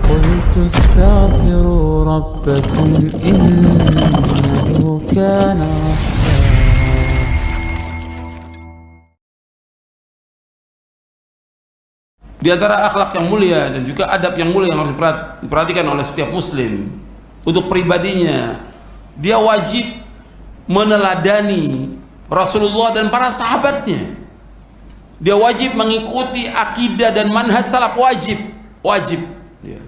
قلت استغفروا ربكم إنه كان غفارا. Di antara akhlak yang mulia dan juga adab yang mulia yang harus diperhatikan oleh setiap muslim untuk pribadinya, dia wajib meneladani Rasulullah dan para sahabatnya. Dia wajib mengikuti akidah dan manhaj salaf, wajib. Ya.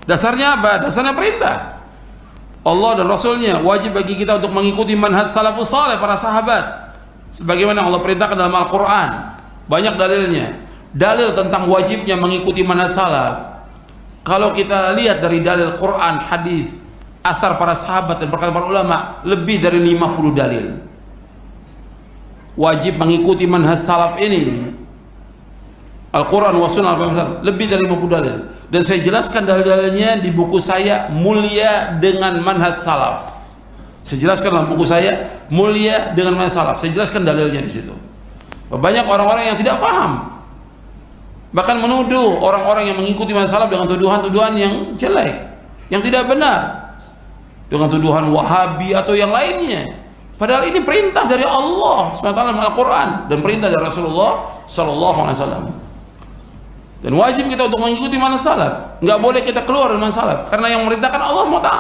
Dasarnya apa? Dasarnya perintah Allah dan Rasulnya. Wajib bagi kita untuk mengikuti manhaj salafus saleh, para sahabat, sebagaimana Allah perintahkan dalam Al-Quran. Banyak dalilnya, dalil tentang wajibnya mengikuti manhaj salaf. Kalau kita lihat dari dalil Quran, hadis, athar para sahabat dan perkataan para ulama, lebih dari 50 dalil wajib mengikuti manhaj salaf ini. Al-Quran wa sunnah, lebih dari 50 dalil, dan saya jelaskan dalil-dalilnya di buku saya Mulia dengan Manhaj Salaf. Saya jelaskan dalam buku saya Mulia dengan Manhaj Salaf, saya jelaskan dalilnya di situ. Banyak orang-orang yang tidak paham, bahkan menuduh orang-orang yang mengikuti manhaj salaf dengan tuduhan-tuduhan yang jelek, yang tidak benar, dengan tuduhan Wahabi atau yang lainnya. Padahal ini perintah dari Allah SWT dalam Al-Quran dan perintah dari Rasulullah SAW. Dan wajib kita untuk mengikuti manhaj salaf. Nggak boleh kita keluar dari manhaj salaf, karena yang memerintahkan Allah SWT.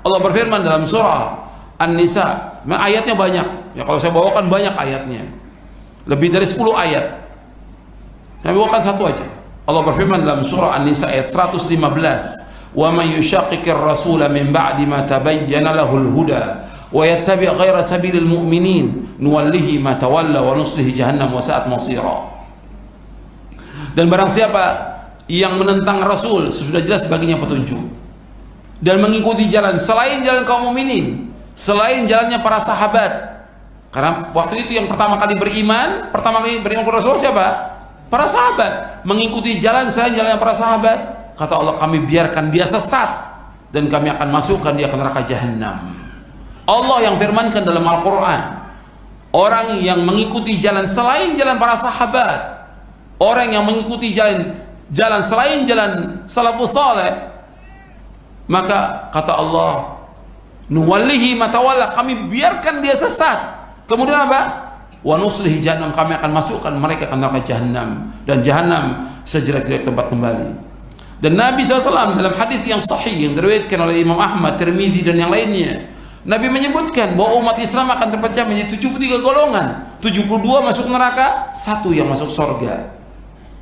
Allah berfirman dalam surah An-Nisa, ayatnya banyak. Ya, kalau saya bawakan banyak ayatnya, lebih dari 10 ayat. Saya bawakan satu aja. Allah berfirman dalam surah An-Nisa ayat 115, "Wa may yushaqiqir rasula min ba'di ma tabayyana lahul huda wa yattabi' ghaira sabilil mu'minin nuwallihi ma tawalla wa nuslihi jahannam wa sa'at masira." Dan barang siapa yang menentang Rasul sesudah jelas baginya petunjuk dan mengikuti jalan selain jalan kaum mukminin, selain jalannya para sahabat, karena waktu itu yang pertama kali beriman kepada Rasul siapa? Para sahabat. Mengikuti jalan selain jalan para sahabat, kata Allah, kami biarkan dia sesat dan kami akan masukkan dia ke neraka jahanam. Allah yang firmankan dalam Al-Quran, orang yang mengikuti jalan selain jalan para sahabat, orang yang mengikuti jalan selain jalan salafus saleh, maka kata Allah, nuwallihi matawalla, kami biarkan dia sesat. Kemudian apa? Wa nuslihi jahannam, kami akan masukkan mereka ke neraka jahanam, dan jahanam sejelek-jelek tempat kembali. Dan Nabi SAW dalam hadis yang sahih yang diriwayatkan oleh Imam Ahmad, Tirmidzi dan yang lainnya, Nabi menyebutkan bahwa umat Islam akan terpecah menjadi 73 golongan, 72 masuk neraka, 1 yang masuk surga.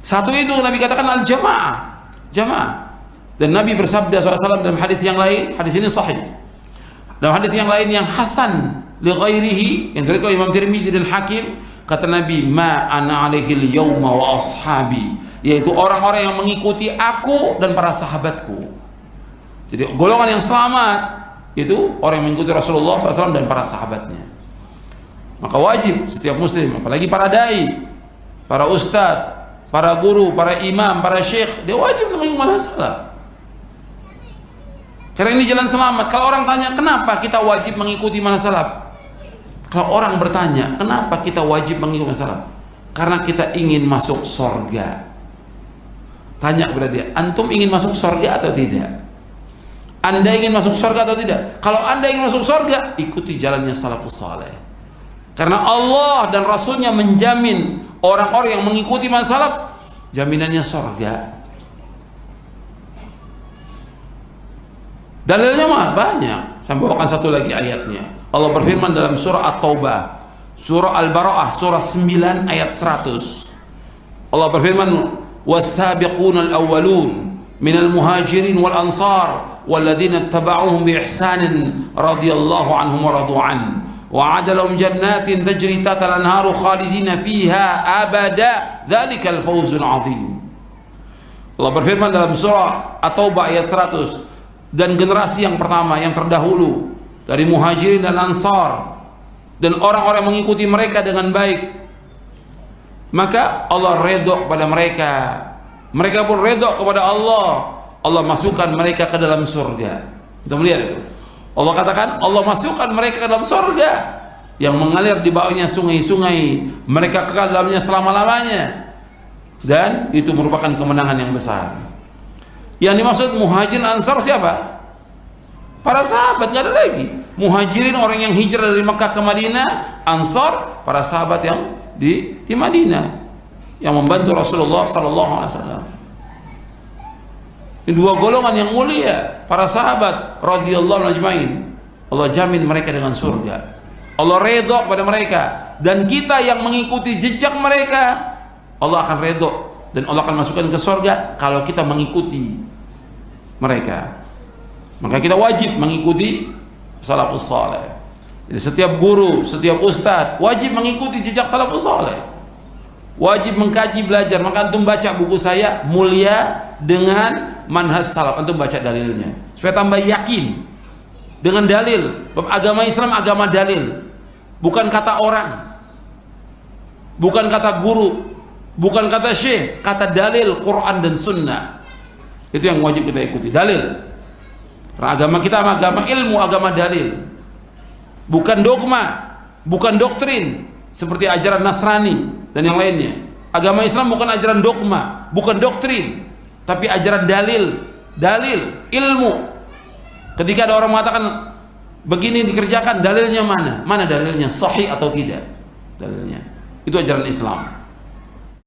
1 itu Nabi katakan al-jamaah, jamaah. Dan Nabi bersabda SAW dalam hadis yang lain, hadis ini sahih, dalam hadis yang lain yang hasan li ghairihi yang diriwayatkan oleh Imam Tirmidzi dan Hakim, kata Nabi, ma ana alaihi al-yawma wa ashabi, yaitu orang-orang yang mengikuti aku dan para sahabatku. Jadi golongan yang selamat itu orang yang mengikuti Rasulullah SAW dan para sahabatnya. Maka wajib setiap muslim, apalagi para dai, para ustadz, para guru, para imam, para syekh, dia wajib mengikuti manhaj salaf, karena ini jalan selamat. Kalau orang tanya kenapa kita wajib mengikuti manhaj salaf, kalau orang bertanya kenapa kita wajib mengikuti manhaj salaf, karena kita ingin masuk surga. Tanya kepada dia, antum ingin masuk surga atau tidak? Anda ingin masuk surga atau tidak? Kalau Anda ingin masuk surga, ikuti jalannya salafus saleh, karena Allah dan Rasulnya menjamin orang-orang yang mengikuti manhaj salaf jaminannya surga. Dalilnya mah banyak. Saya bawakan satu lagi ayatnya. Allah berfirman dalam surah At-Taubah, surah Al-Bara'ah, surah 9 ayat 100. Allah berfirman, was-sabiqunal awwalun minal muhajirin wal ansar walladzina ittaba'uhum bi ihsanin radhiyallahu anhum wa radu an wa 'ada lahum jannatin tajri tahtaha al-anharu khalidina fiha abada dzalikal fawzul 'adzim. Allah berfirman dalam surah At-Taubah ayat 100, dan generasi yang pertama yang terdahulu dari muhajirin dan ansar dan orang-orang mengikuti mereka dengan baik, maka Allah redha kepada mereka, mereka pun redha kepada Allah. Allah masukkan mereka ke dalam surga. Kita melihat itu. Allah katakan Allah masukkan mereka ke dalam surga yang mengalir di bawahnya sungai-sungai, mereka kekal dalamnya selama-lamanya. dan itu merupakan kemenangan yang besar. Yang dimaksud muhajirin ansar siapa? Para sahabat, nggak ada lagi. Muhajirin orang yang hijrah dari Mekah ke Madinah, ansar para sahabat yang di Madinah yang membantu Rasulullah sallallahu alaihi wasallam. Ini dua golongan yang mulia, para sahabat radhiyallahu ajmain. Allah jamin mereka dengan surga. Allah redha kepada mereka, dan kita yang mengikuti jejak mereka, Allah akan redha dan Allah akan masukkan ke surga kalau kita mengikuti mereka. Maka kita wajib mengikuti salafus saleh. Jadi setiap guru, setiap ustadz wajib mengikuti jejak salafus saleh. Wajib mengkaji, belajar. Maka antum baca buku saya Mulia dengan Manhaj Salaf, antum baca dalilnya supaya tambah yakin dengan dalil. Agama Islam agama dalil, bukan kata orang, bukan kata guru, bukan kata syekh, kata dalil Quran dan Sunnah. Itu yang wajib kita ikuti, dalil. Karena agama kita agama ilmu, agama dalil, bukan dogma, bukan doktrin seperti ajaran Nasrani dan yang lainnya. Agama Islam bukan ajaran dogma, bukan doktrin, tapi ajaran dalil, ilmu. Ketika ada orang mengatakan begini dikerjakan, dalilnya mana? Mana dalilnya? Sahih atau tidak dalilnya? Itu ajaran Islam.